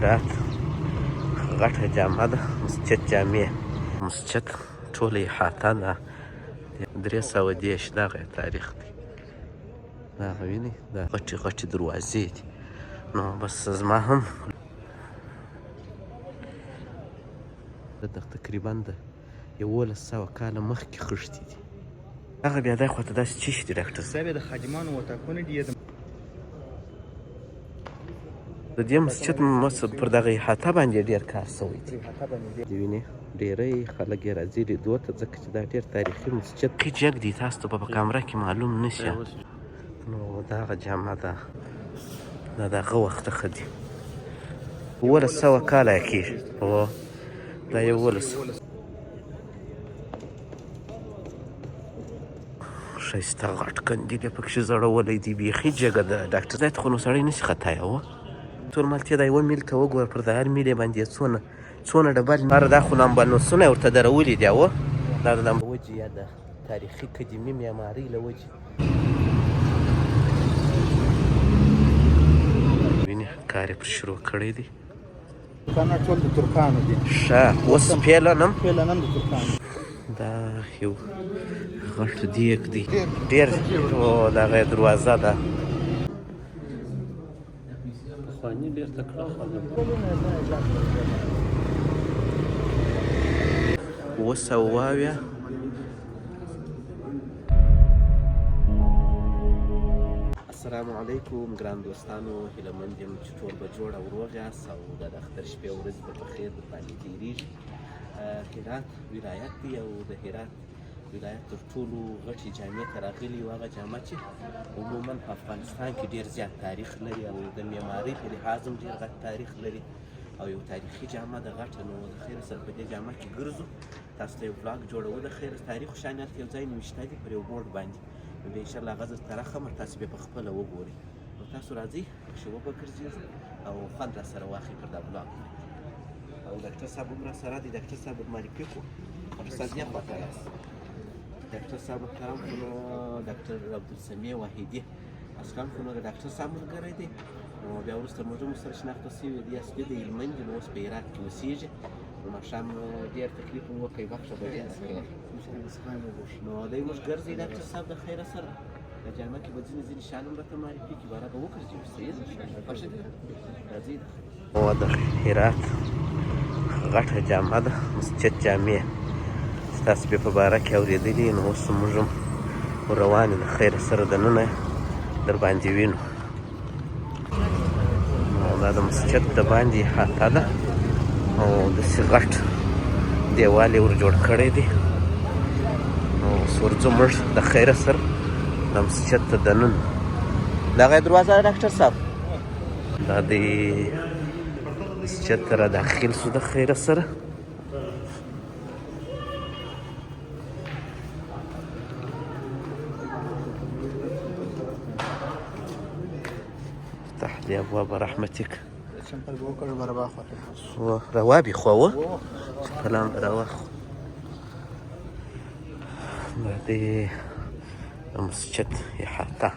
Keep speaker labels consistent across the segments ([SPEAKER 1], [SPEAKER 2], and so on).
[SPEAKER 1] هرات غټه جامع ده، مسجد جامع مسجد ټوله احاطه ده 310 دغه تاریخ دی. دغه وینئ دا غټې غټې دروازې دي. نو بس زما هم تقریبا د 1100 کاله مخکې خښتې دي. هغه بیا دا خواته داسې څه شي دي ډاکټر صاحب؟
[SPEAKER 2] د خادمانو وطاقونه دي.
[SPEAKER 1] د دې مسجد پر دغه احاطه باندې ډېر کار شوی دی. د وینې ډېری خلک یې راځي لیدو ته، ځکه چې دا ډېر تاریخي مسجد کې جګ دی، تاسو ته په کامره کې معلوم نه شي. نو دغه جامع ده، دا دغه وخته ښه دي. 1100 کاله یې کېږي. هو دا 1100 ښایسته غټ کندیل یې پکښې زړولی دی، بیخي جګه ده. ډاکټر صاحب خو نو سړی نشي خطایه. ټول مالتې دا 1 میل ته وګوره، پر د هر میل یې باندې څونه ډبل هر دا خو لامبانوسونه یې ورته درولي دي. دا د وجې یا د تاریخي قدیمي معمارۍ له وجې وینې کار یې پر شروع کړی دی.
[SPEAKER 2] دوکانونه ټول د ترکانو دي.
[SPEAKER 1] ښه اوس پیلنم
[SPEAKER 2] د ترکانو.
[SPEAKER 1] دا یو غټ دیګ دی ډېر. دغه دروازه ده پخواني ډېر تکړه خلک. 200 السلام علیکم ګران دوستانو، هیله مند یم چې ټول به جوړ او روغ یاست او د اختر شپې او ورځې به په خیر باندې تېرېږي. هرات ولایت دی او د هرات ولایت تر ټولو غټې جامع ته راغلي یو هغه جامع چې عموما په افغانستان کې ډېر زیات تاریخ لري او د معمارۍ په لحاظ هم ډېر غټ تاریخ لري او یو تاریخي جامع ده غټه. نو د خیر سره په دې جامع کې ګرځو، تاسو ته یو بلاګ جوړو د خیر تاریخ شان هلته یو ځای نوشته دي پر یو بورډ باندې. نو بیا انشاءالله هغه زه راخم تاسو بیا په خپله وګورئ. نو تاسو راځئ پکښې وبګرځېږو او خوند را سره واخلئ پر دا بلاګ. او ډاکټر صاحب هم را سره دی، ډاکټر صاحب معرفي کړو. استاد دې خواته راست ډاکټر صاحب کرام خو نو ډاکټر عبدالسمیع واحدي اصلا خو نو د ډاکټر صاحب ملګری دی. نو بیا وروسته موږ هم سره شناخته شوي دي. اصلي د هلمند دي، نو اوس په هرات کې اوسېږي. نو ماښام ډېر تکلیف هم وکړئ، بخښه به ډېر کوي. نو دی موږ ګرځئ ډاکټر صاحب د خیره سره د جامع کې به ځینې ځینې شیان هم راته معرفي کړي، باره به وګرځېږو. صحیح ده، خوښه دې راځئ. د هرات غټه جامع ده، مسجد جامع تاسو بیا په باره کې اورېدلي. نو اوس موږ هم روان یو د خیره سره دننه در باندې وینو. دا د مسجد د باندې احاطه ده او داسې غټ دیوال یې ور جوړ کړی دی. نو اوس ورځو موږ د خیره سره د مسجد ته دننه. دغه یې دروازه ده ډاکټر صاحب، دا د مسجد ته را داخل سو د خیره سره. افتح لي ابواب رحمتك. روابي خو سلام رواخ. بعدين مسجد احاطه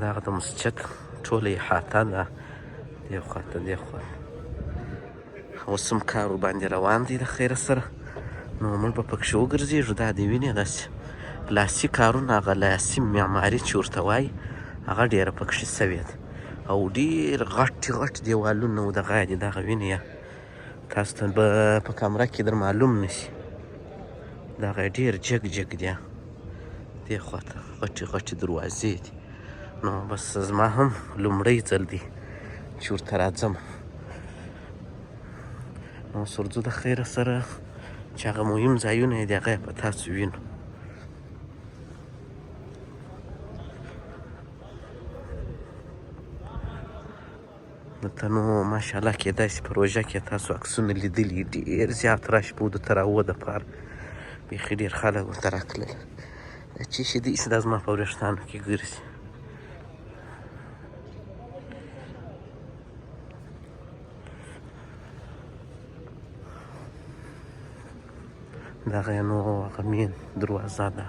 [SPEAKER 1] دغه د مسجد ټوله احاطه ده، دې خواته دې خواته. اوس هم کار ورباندې روان دی د خیره سره. نو موږ به پکښې وګرځېږو. دا د وینې داسې لاسي کارونه، هغه لاسي معماري چې ورته وایي، هغه ډېره پکښې سوې ده او ډېر غټ دیوالونه و دغه دي. دغه وینې تاسو ته به په کامره کې در معلوم نه شي. دغه ډېر جګ دی. دې خواته غټې دروازې دي. نو بس زما هم لومړی ځل دی چې ورته راځم. نو اوس ورځو د خیره سره چې هغه مهم ځایونه یې دي هغه یې په تاسو وینو. دلته نو ماشاءالله کېدای شي په روژه کې تاسو عکسونه لیدلي، ډېر زیات رش به و د تراوه دپاره. بیخي ډېر خلک ورته راتلل. دا چې شي داسې دا زما په وریښتانو کې ګرځي. دغه یې نو هغه مین دروازه ده.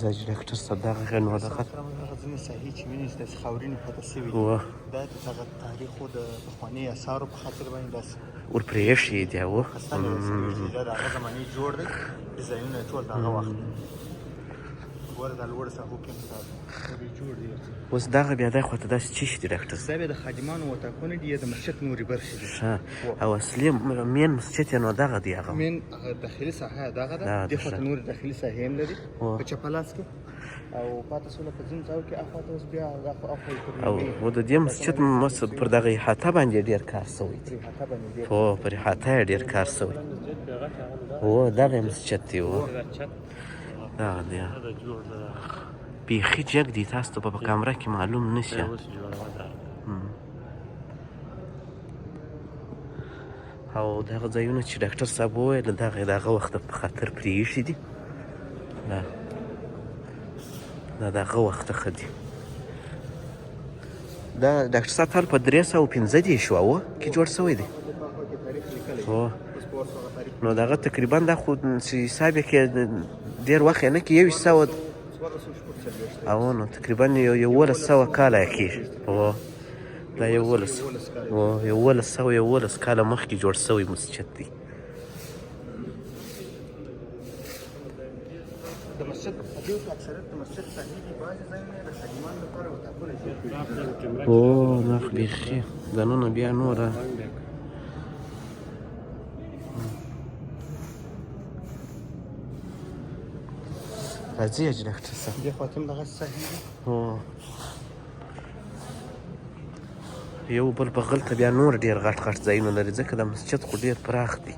[SPEAKER 1] زاجي ډاکټر صاحب دغه نو دغه
[SPEAKER 2] ځینې ساحې چې وینې داسې خاورینې پاتې شوي
[SPEAKER 1] وه
[SPEAKER 2] دا د دغه تاریخو د پخواني اثارو په خاطر باندې داسې
[SPEAKER 1] ورپرې ایښي دي او
[SPEAKER 2] دا د هغه زمانې جوړ دی ډیزاینونه یې ټول د هغه وخت ګوره دا لوړ ساحو کې جوړ دی
[SPEAKER 1] اوس دغه بیا دغه خواته داسې څه شي دي ډاکټر صاحب؟
[SPEAKER 2] دا بیا د خادمانو وطاقونه دي یا د مسجد نورې برخې دي
[SPEAKER 1] او اصلي مین مسجد یې نو دغه دی هغه
[SPEAKER 2] مین داخلي ساحه یې دغه ده دې خواته نورې داخلي ساحې هم لري په چپه لاس کې او پاتې سوله په ځینو ځایو کې اخواته اوس بیا
[SPEAKER 1] او د دې مسجد پر دغه احاطه باندې ډېر کار شوی دی هو پر احاطه یې ډېر کار شوی هو دغه مسجد دی دغه دی بیخي جګ دی تاسو ته په کامره کې معلوم نه شي او دغه ځایونه چې ډاکټر صاحب وویل دغه وخت په خاطر پرې ایښي دي دا دغه وخته ښه دي دا ډاکټر صاحب تل په 315 اوه کې جوړ شوی دی هو نو دغه تقریبا دا خو چې حساب یې کې ډېر وخت یې نه کې 100 او نو تقریبا 1100 کاله یې کېږي هو دا 1100 کاله مخکې جوړ شوی مسجد دی
[SPEAKER 2] د مسجد په دې کې اکثریت د مسجد صحیح دي بعضې ځایونه یې د خادمانو لپاره وطاقونه جوړ کړي
[SPEAKER 1] او دا خو بیخي دننه بیا نوره راځي حاجي ډاکټر صاحب
[SPEAKER 2] دې خواته هم دغه صحیح دي
[SPEAKER 1] یو بل بغل ته بیا نور ډېر غټ غټ ځایونه لري ځکه د مسجد خو ډېر پراخ دی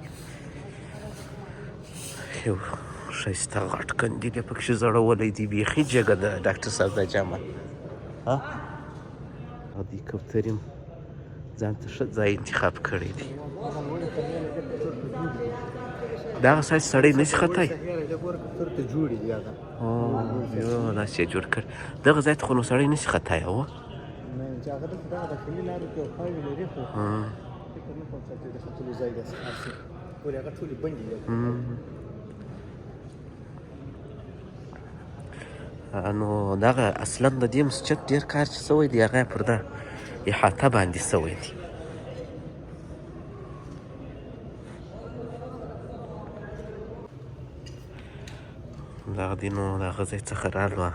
[SPEAKER 1] یو ښایسته غټ کندیل یې پکښې زړولی دی بیخي جګه ده ډاکټر صاحب دا جامه او دې کوترې ځان ته ښه ځای انتخاب کړی دی دغه سایز سړی نه شي ختلی یو داسې یې جوړ کړ دغه ځای ته خو نو سړی نه شي ختلی هو نو دغه اصلا د دې مسجد ډېر کار چې شوی دی هغه پر ده احاطه باندې شوی دی دغه دی نو دغه ځای څخه رالوه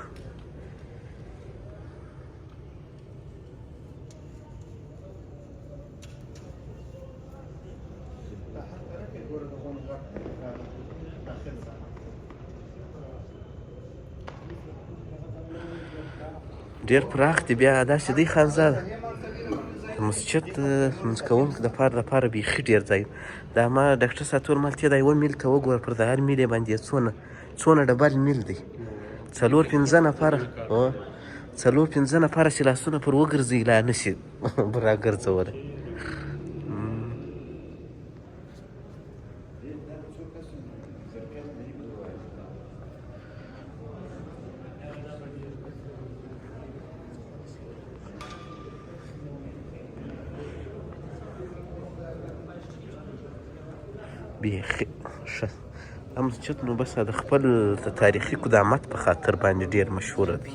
[SPEAKER 1] ډېر پراخ دی بیا داسې دی خانزاده د مسجد لمونځ کوونکو دپاره بیخي ډېر ځای دا ما ډاکټر صاحب ټول مالتې دا یوه میل ته وګوره پر د هر میل یې باندې څونه ډبل میل دی 4-5 نفره 4-5 نفره چې لاسونه پر وګرځي لا نه شي راګرځولی بیخي ښه دا مسجد نو بس د خپل تاریخي قدامت په خاطر باندې ډېر مشهوره دی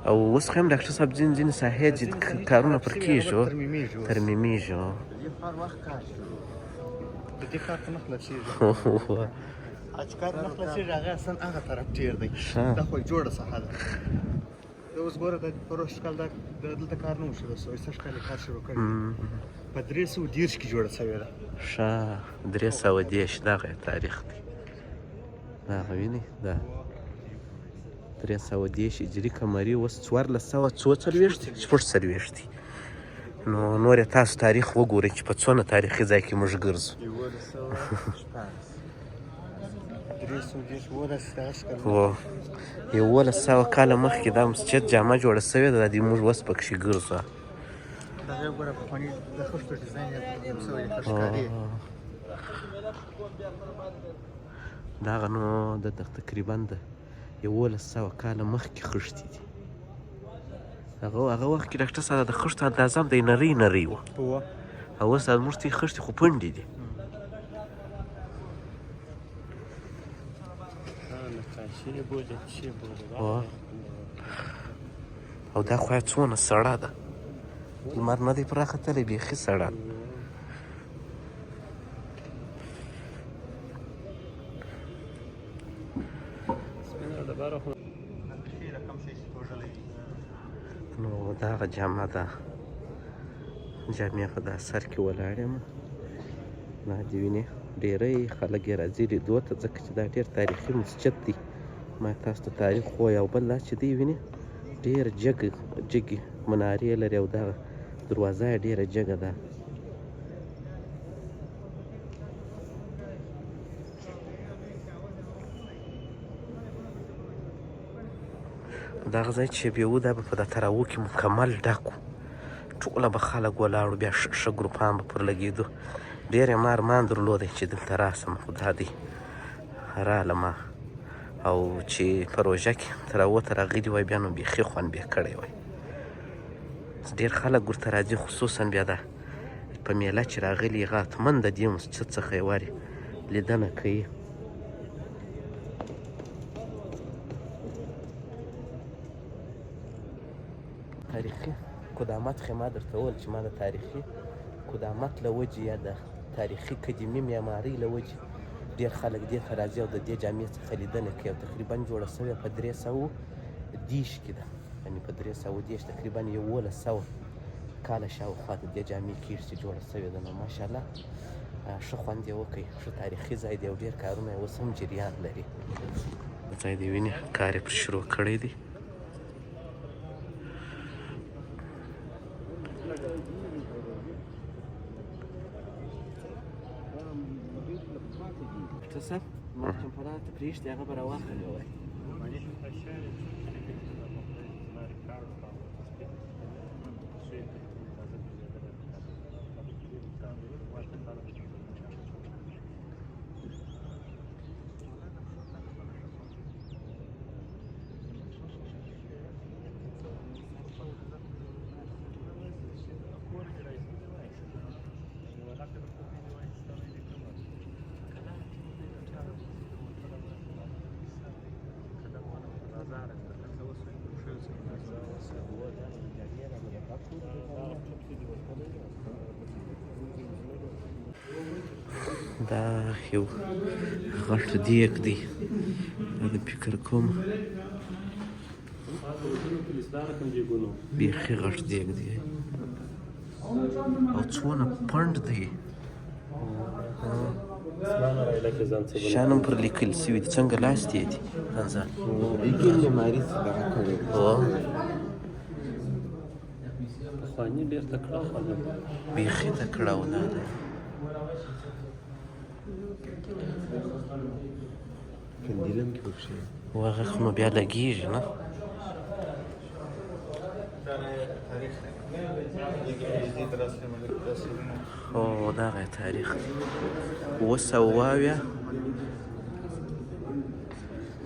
[SPEAKER 1] او اوس خو هم ډاکټر صاحب ځینې ساحې کارونه پر کېږي ترمیمیږي
[SPEAKER 2] د دې کار ته نه خلاصېږي چې کار نه خلاصېږي هغه اصلا هغه طرف ډېر دی دا خو جوړه ساحه ده دا اوس ګوره د پروش کال دلته کار نه وشو د 100 کال کار شروع کړی په 310 کې جوړه شوې ده
[SPEAKER 1] ښه 310 دغه تاریخ دی دغه وینئ دا 310 هجري قمري اوس 1444 دی نو نور یې تاسو تاریخ وګورئ چې په څونه تاریخي ځای کې موږ ګرځو 1100 کاله مخکې دا مسجد جامه جوړه شوې ده دا موږ اوس پکښې ګرځو دغه نو د تقریبا د 1100 کاله مخکې خښتي دي هغه وخت کې ډاکټر صاحب د خښتو اندازه هم دی نری نری و او اوس زموږ ته خښتې خو پنډې دي او دا خو څونه سړه ده لمر نه دی پراختلی بیخي سړه نو دغه جامه ده جامې په دا سر کې ولاړ یم دا دې وینې ډېری خلک یې راځي لیدو ته ځکه چې دا ډېر تاریخي مسجد دی ما تاسو ته تاریخ ووایه او بل دا چې دی وینې ډېر جګې منارې لري او دغه دروازه یې ډېره جګه ده دغه ځای چې بیا و دا به په دا تراو کې مکمل ډک و ټوله به خلک ولاړو بیا ښه ګروپان به پر لګېدو ډېر یې ما ارمان درلودی چې دلته راسم خو دا دی رالم او چې په روژه کې تراو ته راغلي وای بیا نو بیخي خوند بیا کړی وای ډېر خلک ورته راځي خصوصا بیا دا په میله چې راغلي هغه حتما د دې مسجد څخه یې وارې لیدنه کوي تاریخي قدامت خو ما درته وویل چې ما د تاریخي قدامت له وجې یا د تاریخي قدیمي معمارۍ له وجې ډېر خلک دې ته راځي او د دې جامې څخه لیدنه کوي او تقریبا جوړه سوې په 310 کې ده یعنې په 310 تقریبا 1100 کاله شاوخوا د دې جامې کېږي چې جوړه سوې ده نو ماشاءالله ښه خوند یې وکړئ ښه تاریخي ځای دی او ډېر کارونه یې اوس هم جریان لري ځای دې وینې کار یې پرې شروع کړی دی صاحب ما چمپرات پریشتي هغه به راواخلې وای دا یو غټ دیګ دی دا د فکر کوم بیخي غټ دیګ دی او څونه پنډ دی شانم پر لیکل سوي دي څنګه لاستې دي انځه لیکل معرفت دغه کړی پخواني ډېر تکړه خلک بیخي تکړه اولاد کندیلم کې وښه وغه خو بیا لګیږي نه او دغه تاریخ وسواویا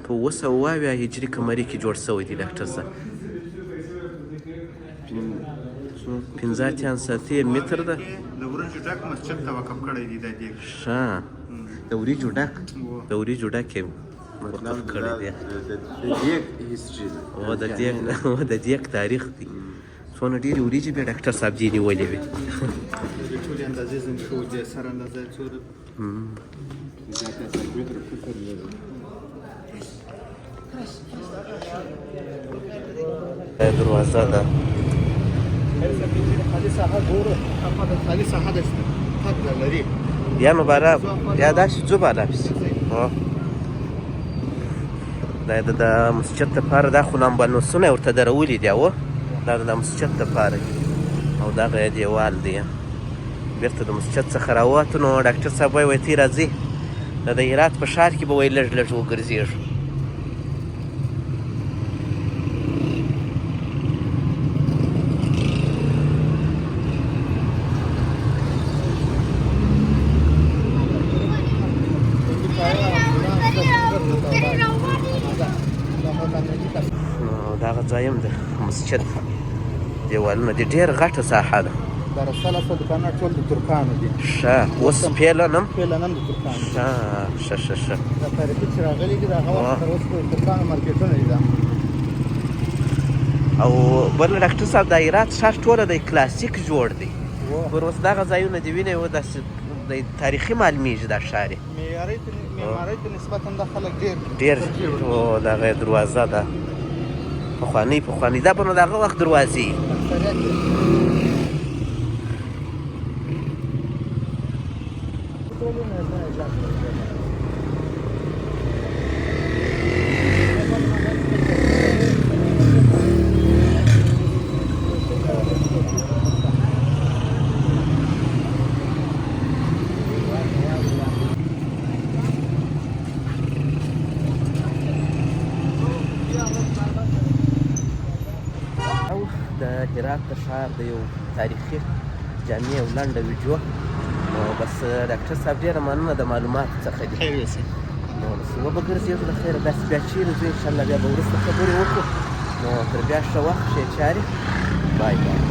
[SPEAKER 1] په 200 هجري قمري کې جوړ شوی دی ډاکټر صاحب 15 متر ده
[SPEAKER 2] د ورنجو ډک مسجد ته وقف کړی دی دا دیګ
[SPEAKER 1] ښه د وریجو ډک یې وقف کړی دی د دیګ هیستري او د دیګ تاریخ دی څونه ډېرې وریجې بیا ډاکټر صاحب جي نیولې وې
[SPEAKER 2] ټولې اندازې زم شو د سر اندازه څوره
[SPEAKER 1] دروازه ده
[SPEAKER 2] خالي ساحه ده حق لري
[SPEAKER 1] یا نو بارا یا داسې ځو بالا پسې دا د مسجد دپاره دا خو لامبانوسونه یې ورته درولي دي او دا د مسجد دپاره او دغه یې دیوال دی بېرته د مسجد څخه راووتو نو ډاکټر صاحب وایي تی راځي د هرات په ښار کې به وایي لږ لږ وګرځېږو دغه ځای هم د مسجد دیوالونه دي ډېر غټه ساحه ده.
[SPEAKER 2] دا رساله څه دوکانونه ټول د ترکانو دي.
[SPEAKER 1] ښه اوس پیلنم
[SPEAKER 2] پیلنم د ترکانو.
[SPEAKER 1] ښه
[SPEAKER 2] دا تاریخي چې راغلي دي د هغه وخت تر اوسه پورې ترکانو مارکېټونه دي دا.
[SPEAKER 1] او بل ډاکټر صاحب د هرات ښار ټوله د کلاسیک جوړ دی. پر اوس دغه ځایونه دې وینئ و داسې د تاریخي معلومیږي دا ښار یې.
[SPEAKER 2] معمارۍ ته نسبتا دا خلک
[SPEAKER 1] ډېر دغه یې دروازه ده پخوانۍ دا به نو د هغه وخت دروازې د هرات د ښار د یو تاریخي جامع او لنډه ویډیو. نو بس ډاکټر صاحب ډېره مننه د معلوماتو څخه دي.
[SPEAKER 2] خیر اوسئ.
[SPEAKER 1] نو بس وبګرځېدو د خیره داسې بیا چیرې ځو انشاءالله بیا به وروسته خبرې وکړو. نو تر بیا ښه وخت ښې چارې. بای بای.